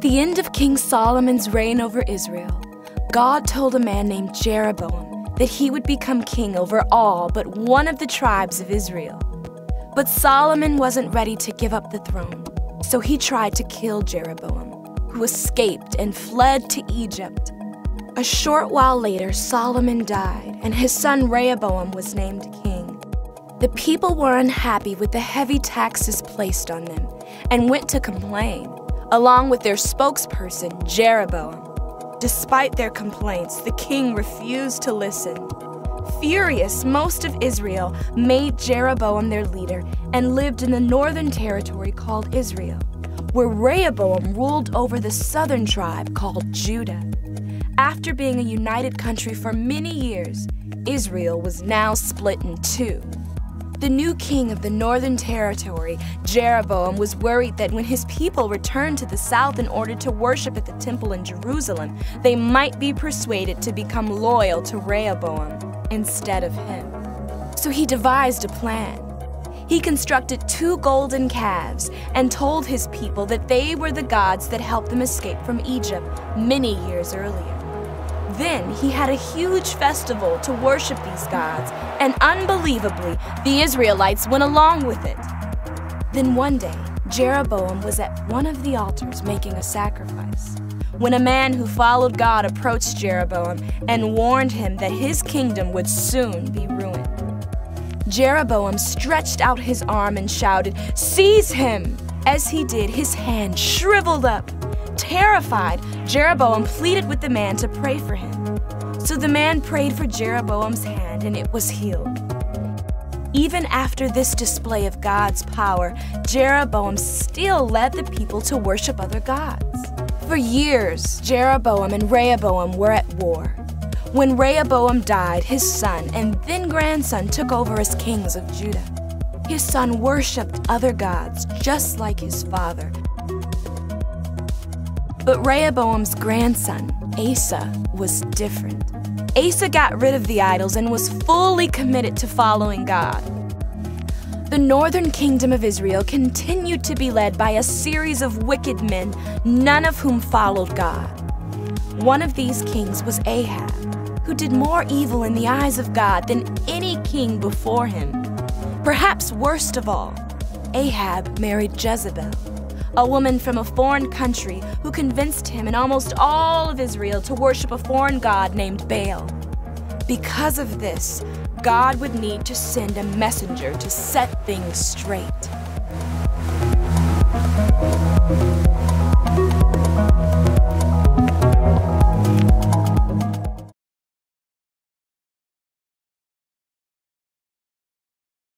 the end of King Solomon's reign over Israel, God told a man named Jeroboam that he would become king over all but one of the tribes of Israel. But Solomon wasn't ready to give up the throne, so he tried to kill Jeroboam, who escaped and fled to Egypt. A short while later, Solomon died, and his son Rehoboam was named king. The people were unhappy with the heavy taxes placed on them and went to complain, along with their spokesperson, Jeroboam. Despite their complaints, the king refused to listen. Furious, most of Israel made Jeroboam their leader and lived in the northern territory called Israel, where Rehoboam ruled over the southern tribe called Judah. After being a united country for many years, Israel was now split in two. The new king of the northern territory, Jeroboam, was worried that when his people returned to the south in order to worship at the temple in Jerusalem, they might be persuaded to become loyal to Rehoboam instead of him. So he devised a plan. He constructed 2 golden calves and told his people that they were the gods that helped them escape from Egypt many years earlier. Then he had a huge festival to worship these gods, and unbelievably, the Israelites went along with it. Then one day, Jeroboam was at one of the altars making a sacrifice, when a man who followed God approached Jeroboam and warned him that his kingdom would soon be ruined. Jeroboam stretched out his arm and shouted, "Seize him!" As he did, his hand shriveled up. Terrified, Jeroboam pleaded with the man to pray for him. So the man prayed for Jeroboam's hand, and it was healed. Even after this display of God's power, Jeroboam still led the people to worship other gods. For years, Jeroboam and Rehoboam were at war. When Rehoboam died, his son and then grandson took over as kings of Judah. His son worshipped other gods just like his father. But Rehoboam's grandson, Asa, was different. Asa got rid of the idols and was fully committed to following God. The northern kingdom of Israel continued to be led by a series of wicked men, none of whom followed God. One of these kings was Ahab, who did more evil in the eyes of God than any king before him. Perhaps worst of all, Ahab married Jezebel, a woman from a foreign country who convinced him and almost all of Israel to worship a foreign god named Baal. Because of this, God would need to send a messenger to set things straight.